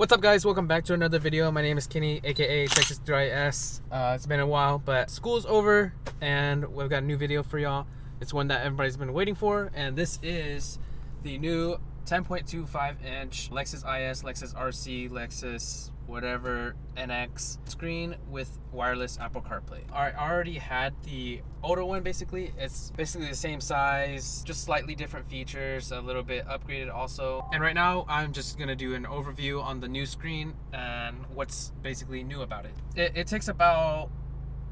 What's up, guys? Welcome back to another video. My name is Kenny, aka Texas 3IS. It's been a while, but school's over and we've got a new video for y'all. It's one that everybody's been waiting for, and this is the new 10.25 inch Lexus IS, Lexus RC, Lexus whatever NX screen with wireless Apple CarPlay. I already had the older one. Basically it's basically the same size, just slightly different features, a little bit upgraded also. And right now I'm just gonna do an overview on the new screen and what's basically new about it. It takes about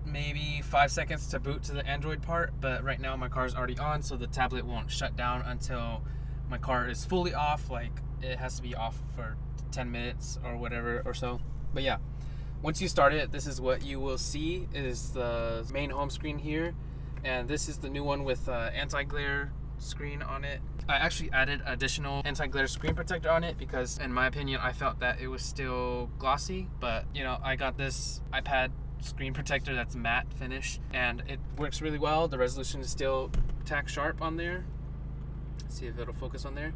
maybe 5 seconds to boot to the Android part, but right now my car is already on, so the tablet won't shut down until my car is fully off. Like, it has to be off for 10 minutes or whatever or so. But yeah, once you start it, this is what you will see is the main home screen here, and this is the new one with anti-glare screen on it. I actually added additional anti-glare screen protector on it because in my opinion I felt that it was still glossy, but you know, I got this iPad screen protector that's matte finish and it works really well. The resolution is still tack sharp on there. Let's see if it'll focus on there.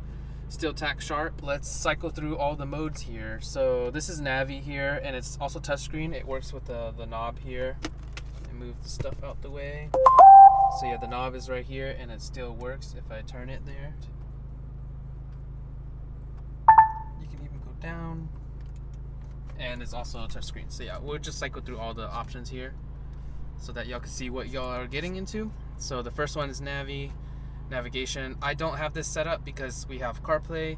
Still tack sharp. Let's cycle through all the modes here. So this is Navi here, and it's also touchscreen. It works with the knob here. And move the stuff out the way. So yeah, the knob is right here and it still works if I turn it there. You can even go down. And it's also a touchscreen. So yeah, we'll just cycle through all the options here so that y'all can see what y'all are getting into. So the first one is Navigation. I don't have this set up because we have CarPlay,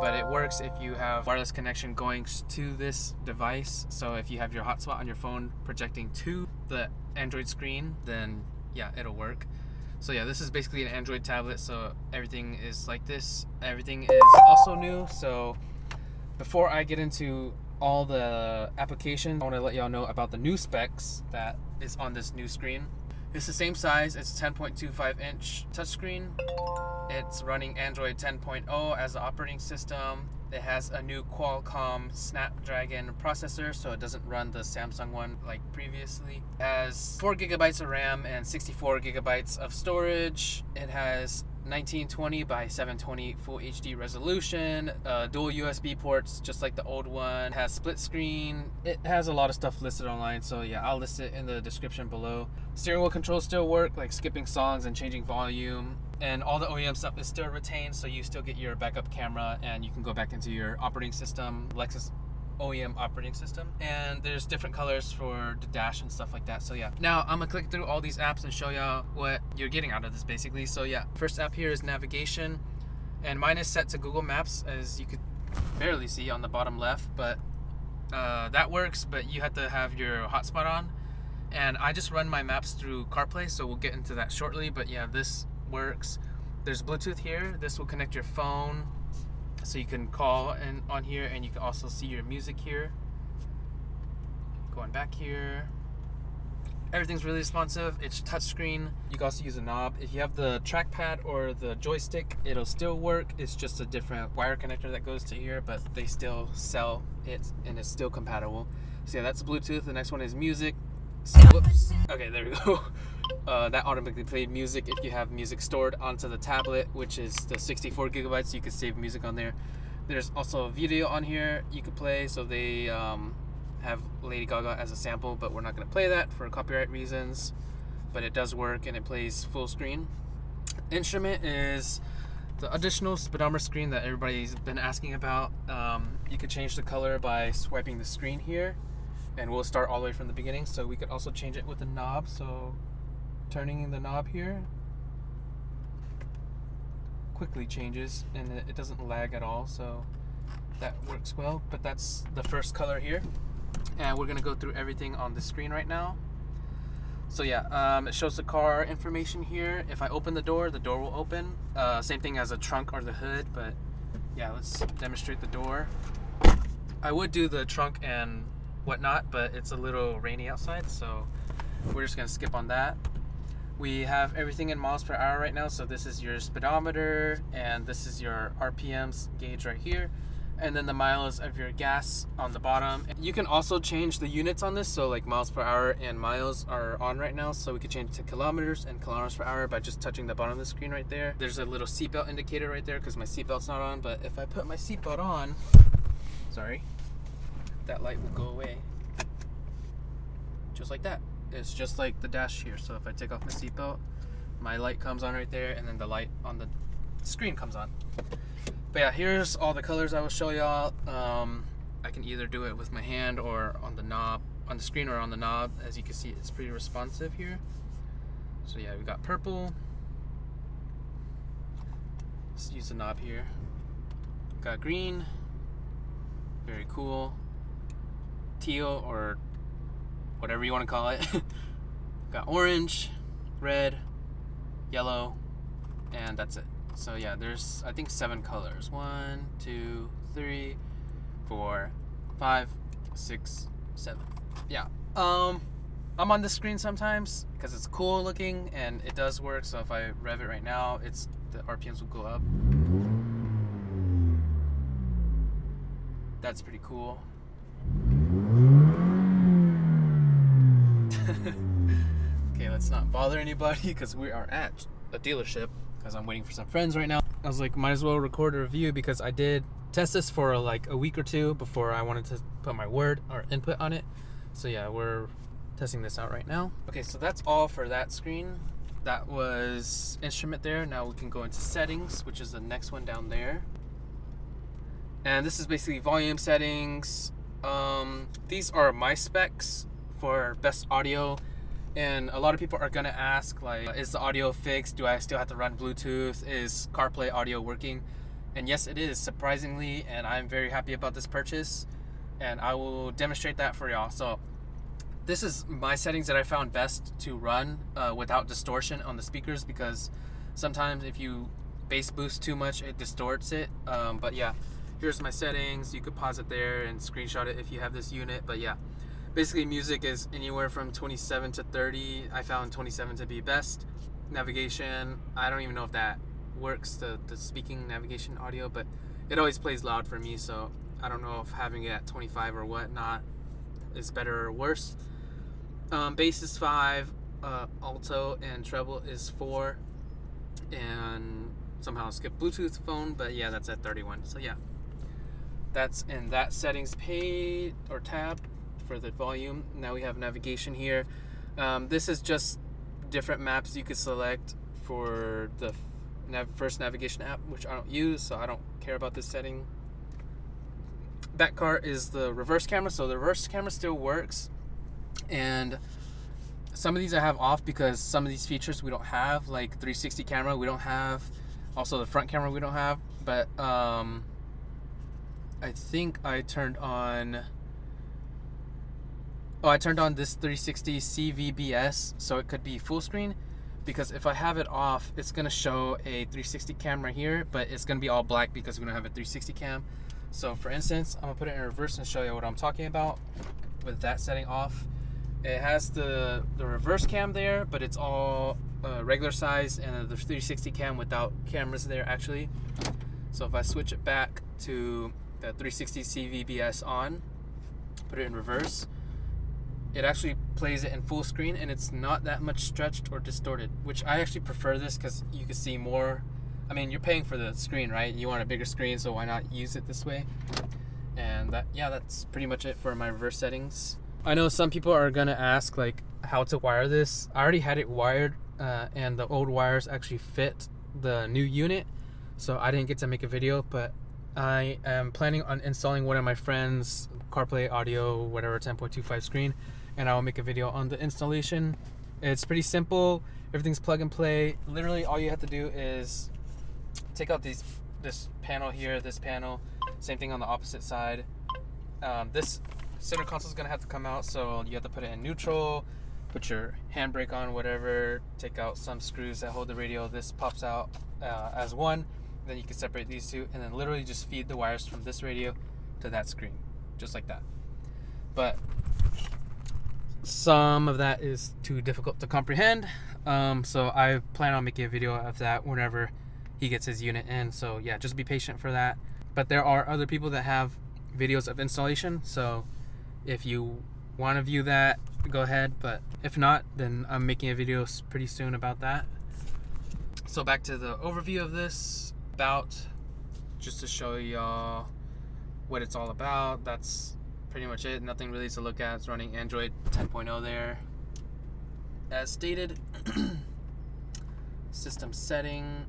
but it works if you have wireless connection going to this device. So if you have your hotspot on your phone projecting to the Android screen, then yeah, it'll work. So yeah, this is basically an Android tablet, so everything is like this. Everything is also new. So before I get into all the application, I want to let y'all know about the new specs that is on this new screen. It's the same size. It's 10.25 inch touchscreen. It's running Android 10.0 as the operating system. It has a new Qualcomm Snapdragon processor, so it doesn't run the Samsung one like previously. It has 4 gigabytes of RAM and 64 gigabytes of storage. It has 1920 by 720 full HD resolution, dual USB ports just like the old one. It has split screen. It has a lot of stuff listed online, so yeah, I'll list it in the description below. Steering wheel controls still work, like skipping songs and changing volume, and all the OEM stuff is still retained, so you still get your backup camera and you can go back into your operating system, Lexus OEM operating system, and there's different colors for the dash and stuff like that. So yeah, now I'm gonna click through all these apps and show y'all what you're getting out of this basically. So yeah, first app here is Navigation, and mine is set to Google Maps, as you could barely see on the bottom left, but that works, but you have to have your hotspot on, and I just run my maps through CarPlay, so we'll get into that shortly. But yeah, this works. There's Bluetooth here. This will connect your phone, so you can call and on here, and you can also see your music here. Going back here, everything's really responsive. It's touchscreen. You can also use a knob. If you have the trackpad or the joystick, it'll still work. It's just a different wire connector that goes to here, but they still sell it and it's still compatible. So yeah, that's Bluetooth. The next one is music. So, whoops. Okay, there we go. That automatically played music if you have music stored onto the tablet, which is the 64 gigabytes. You can save music on there. There's also a video on here you could play, so they have Lady Gaga as a sample, but we're not going to play that for copyright reasons, but it does work and it plays full screen. Instrument is the additional speedometer screen that everybody's been asking about. You could change the color by swiping the screen here, and we'll start all the way from the beginning. So we could also change it with the knob, so turning the knob here quickly changes and it doesn't lag at all, so that works well. But that's the first color here, and we're gonna go through everything on the screen right now. So yeah, it shows the car information here. If I open the door will open. Same thing as a trunk or the hood, but yeah, let's demonstrate the door. I would do the trunk and whatnot, but it's a little rainy outside, so we're just gonna skip on that. We have everything in miles per hour right now, so this is your speedometer and this is your RPMs gauge right here, and then the miles of your gas on the bottom. You can also change the units on this, so like miles per hour and miles are on right now, so we could change to kilometers and kilometers per hour by just touching the bottom of the screen right there. There's a little seatbelt indicator right there because my seatbelt's not on, but if I put my seatbelt on, sorry, that light will go away. Just like that. It's just like the dash here. So if I take off my seatbelt, my light comes on right there, and then the light on the screen comes on. But yeah, here's all the colors I will show y'all. I can either do it with my hand or on the knob, on the screen or on the knob. As you can see, it's pretty responsive here. So yeah, we got purple. Let's use the knob here. Got green, very cool. Teal, or whatever you want to call it. Got orange, red, yellow, and that's it. So yeah, there's, I think, 7 colors. 1, 2, 3, 4, 5, 6, 7. Yeah. I'm on the screen sometimes because it's cool looking and it does work. So if I rev it right now, the RPMs will go up. That's pretty cool. Okay, let's not bother anybody because we are at a dealership because I'm waiting for some friends right now. I was like, might as well record a review because I did test this for like a week or two before I wanted to put my word or input on it. So yeah, we're testing this out right now. Okay, so that's all for that screen. That was instrument there. Now we can go into settings, which is the next one down there. And this is basically volume settings. These are my specs for best audio. And a lot of people are gonna ask, like, is the audio fixed? Do I still have to run Bluetooth? Is CarPlay audio working? And yes, it is, surprisingly, and I'm very happy about this purchase. And I will demonstrate that for y'all. So this is my settings that I found best to run without distortion on the speakers, because sometimes if you bass boost too much, it distorts it. But yeah, here's my settings. You could pause it there and screenshot it if you have this unit. But yeah, basically music is anywhere from 27 to 30. I found 27 to be best. Navigation, I don't even know if that works, the speaking navigation audio, but it always plays loud for me, so I don't know if having it at 25 or whatnot is better or worse. Bass is 5, alto and treble is 4, and somehow skip Bluetooth phone, but yeah, that's at 31. So yeah, that's in that settings page or tab for the volume. Now we have navigation here. This is just different maps you could select for the first navigation app, which I don't use, so I don't care about this setting. Back car is the reverse camera, so the reverse camera still works, and some of these I have off because some of these features we don't have, like 360 camera we don't have, also the front camera we don't have. But I think I turned on this 360 CVBS, so it could be full screen, because if I have it off, it's gonna show a 360 camera here, but it's gonna be all black because we don't have a 360 cam. So for instance, I'm gonna put it in reverse and show you what I'm talking about with that setting off. It has the reverse cam there, but it's all regular size, and the 360 cam without cameras there actually. So if I switch it back to the 360 CVBS on, put it in reverse, it actually plays it in full screen, and it's not that much stretched or distorted, which I actually prefer this because you can see more. I mean, you're paying for the screen, right? You want a bigger screen, so why not use it this way? And that, yeah, that's pretty much it for my reverse settings. I know some people are gonna ask like how to wire this. I already had it wired, and the old wires actually fit the new unit, so I didn't get to make a video, but I am planning on installing one of my friends' CarPlay audio, whatever, 10.25 screen, and I will make a video on the installation. It's pretty simple. Everything's plug and play. Literally all you have to do is take out this panel here, this panel, same thing on the opposite side. This center console is gonna have to come out, so you have to put it in neutral, put your handbrake on, whatever, take out some screws that hold the radio. This pops out as one, then you can separate these two, and then literally just feed the wires from this radio to that screen, just like that. But some of that is too difficult to comprehend, so I plan on making a video of that whenever he gets his unit in. So yeah, just be patient for that. But there are other people that have videos of installation, so if you want to view that, go ahead, but if not, then I'm making a video pretty soon about that. So back to the overview of this, just to show y'all what it's all about. That's pretty much it. Nothing really to look at. It's running Android 10.0 there. As stated, system setting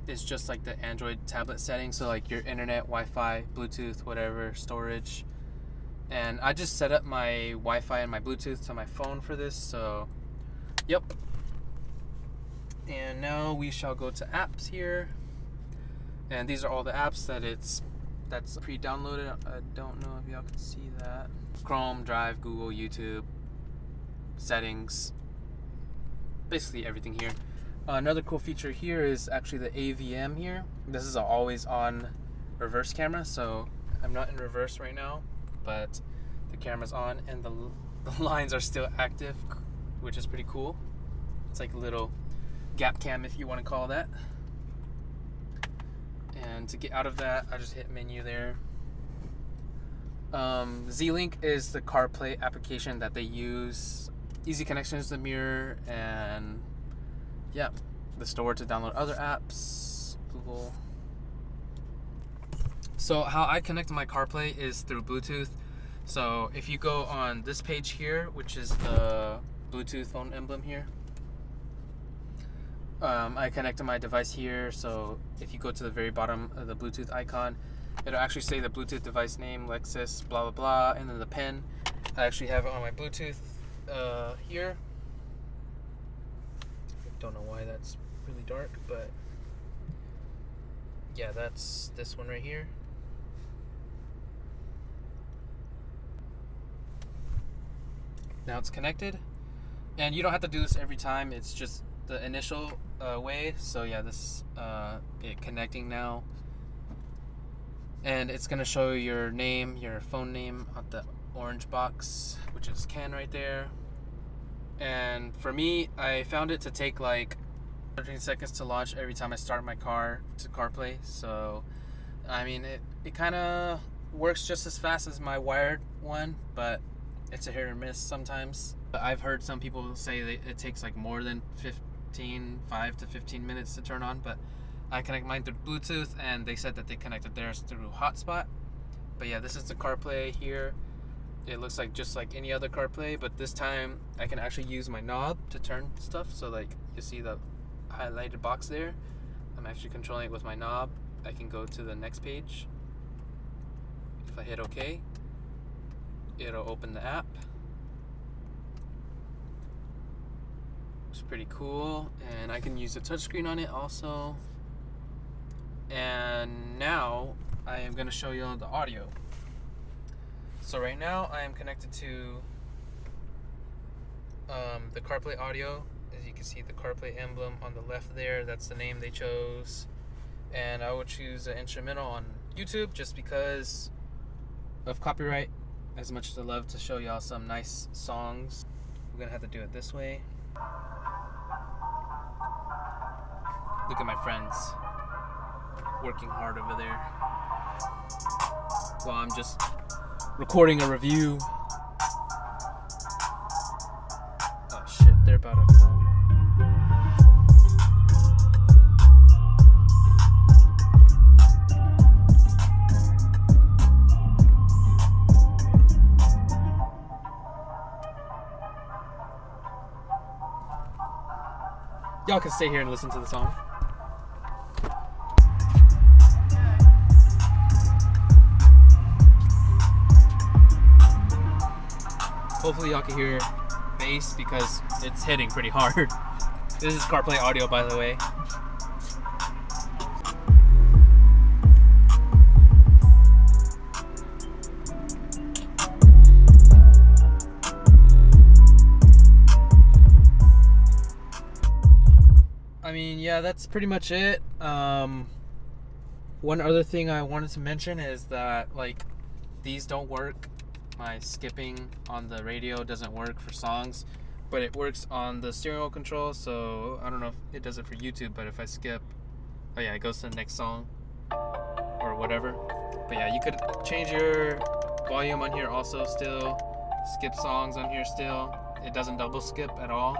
is just like the Android tablet setting. So like your internet, Wi-Fi, Bluetooth, whatever, storage. And I just set up my Wi-Fi and my Bluetooth to my phone for this. So, yep. And now we shall go to apps here. And these are all the apps that's pre-downloaded. I don't know if y'all can see that. Chrome, Drive, Google, YouTube, settings, basically everything here. Another cool feature here is actually the AVM here. This is an always on reverse camera, so I'm not in reverse right now, but the camera's on and the lines are still active, which is pretty cool. It's like a little gap cam, if you want to call that. And to get out of that, I just hit menu there. Z-Link is the CarPlay application that they use. Easy connections to the mirror, and yeah, the store to download other apps, Google. So how I connect to my CarPlay is through Bluetooth. So if you go on this page here, which is the Bluetooth phone emblem here, I connect to my device here. So if you go to the very bottom of the Bluetooth icon, it'll actually say the Bluetooth device name, Lexus, blah blah blah, and then the pin. I actually have it on my Bluetooth here. I don't know why that's really dark, but yeah, that's this one right here. Now it's connected, and you don't have to do this every time. It's just the initial way. So yeah, this it connecting now, and it's gonna show your name, your phone name on the orange box, which is Ken right there. And for me, I found it to take like 13 seconds to launch every time I start my car to CarPlay. So I mean, it kind of works just as fast as my wired one, but it's a hit or miss sometimes. I've heard some people say that it takes like more than 5 to 15 minutes to turn on, but I connect mine through Bluetooth, and they said that they connected theirs through hotspot. But yeah, this is the CarPlay here. It looks like just like any other CarPlay, but this time I can actually use my knob to turn stuff. So like you see the highlighted box there, I'm actually controlling it with my knob. I can go to the next page. If I hit OK, it'll open the app. It's pretty cool, and I can use the touchscreen on it also. And now I am going to show you the audio. So right now I am connected to the CarPlay audio. As you can see, the CarPlay emblem on the left there, that's the name they chose. And I will choose an instrumental on YouTube just because of copyright. As much as I love to show y'all some nice songs, I'm gonna have to do it this way. Look at my friends working hard over there while I'm just recording a review. Oh shit, they're about to come. Y'all can stay here and listen to the song. Hopefully y'all can hear bass because it's hitting pretty hard. This is CarPlay audio, by the way. I mean, yeah, that's pretty much it. One other thing I wanted to mention is that, like, these don't work. My skipping on the radio doesn't work for songs, but it works on the steering wheel control. So I don't know if it does it for YouTube, but if I skip, oh yeah, it goes to the next song or whatever. But yeah, you could change your volume on here also still, skip songs on here still. It doesn't double skip at all.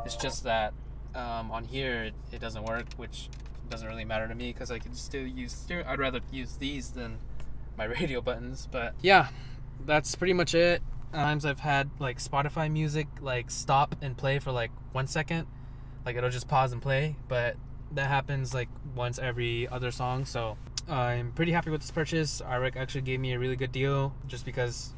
It's just that on here it doesn't work, which doesn't really matter to me because I can still use stereo. I'd rather use these than my radio buttons. But yeah, that's pretty much it. Times I've had like Spotify music like stop and play for like 1 second, like it'll just pause and play, but that happens like once every other song. So I'm pretty happy with this purchase. iRec actually gave me a really good deal just because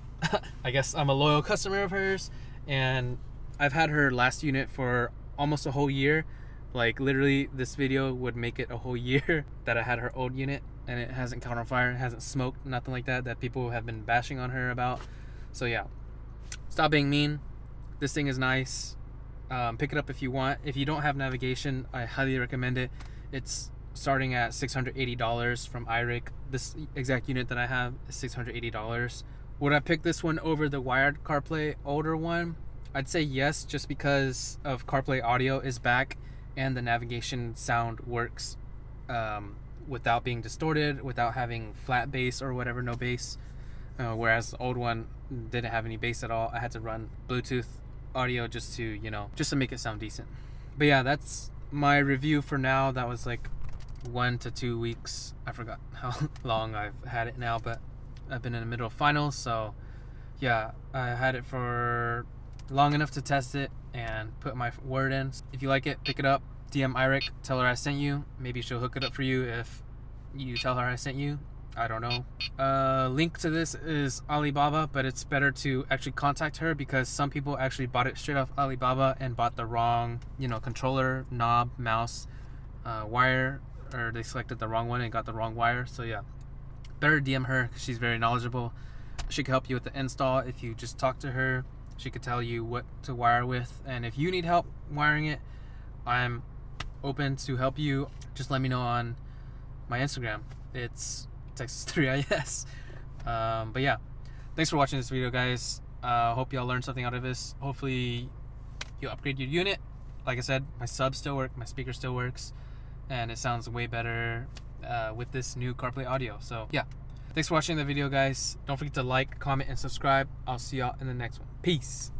I guess I'm a loyal customer of hers, and I've had her last unit for almost a whole year. Like literally this video would make it a whole year that I had her old unit, and it hasn't caught on fire, it hasn't smoked, nothing like that people have been bashing on her about. So yeah, stop being mean. This thing is nice. Pick it up if you want. If you don't have navigation, I highly recommend it. It's starting at $680 from iRec. This exact unit that I have is $680. Would I pick this one over the wired CarPlay older one? I'd say yes, just because of CarPlay audio is back and the navigation sound works without being distorted, without having flat bass or whatever, no bass. Whereas the old one didn't have any bass at all. I had to run Bluetooth audio just to, you know, just to make it sound decent. But yeah, that's my review for now. That was like 1 to 2 weeks. I forgot how long I've had it now, but I've been in the middle of finals, so yeah, I had it for long enough to test it and put my word in. If you like it, pick it up, DM iRec, tell her I sent you. Maybe she'll hook it up for you if you tell her I sent you. I don't know. Link to this is Alibaba, but it's better to actually contact her because some people actually bought it straight off Alibaba and bought the wrong, you know, controller, knob, mouse, wire, or they selected the wrong one and got the wrong wire. So yeah, better DM her because she's very knowledgeable. She can help you with the install. If you just talk to her, she could tell you what to wire with, and if you need help wiring it, I'm open to help you. Just let me know on my Instagram. It's Texas3IS. But yeah, thanks for watching this video, guys. Hope y'all learned something out of this. Hopefully you upgrade your unit. Like I said, my subs still work, my speaker still works, and it sounds way better with this new CarPlay audio. So yeah, thanks for watching the video, guys. Don't forget to like, comment, and subscribe. I'll see y'all in the next one. Peace.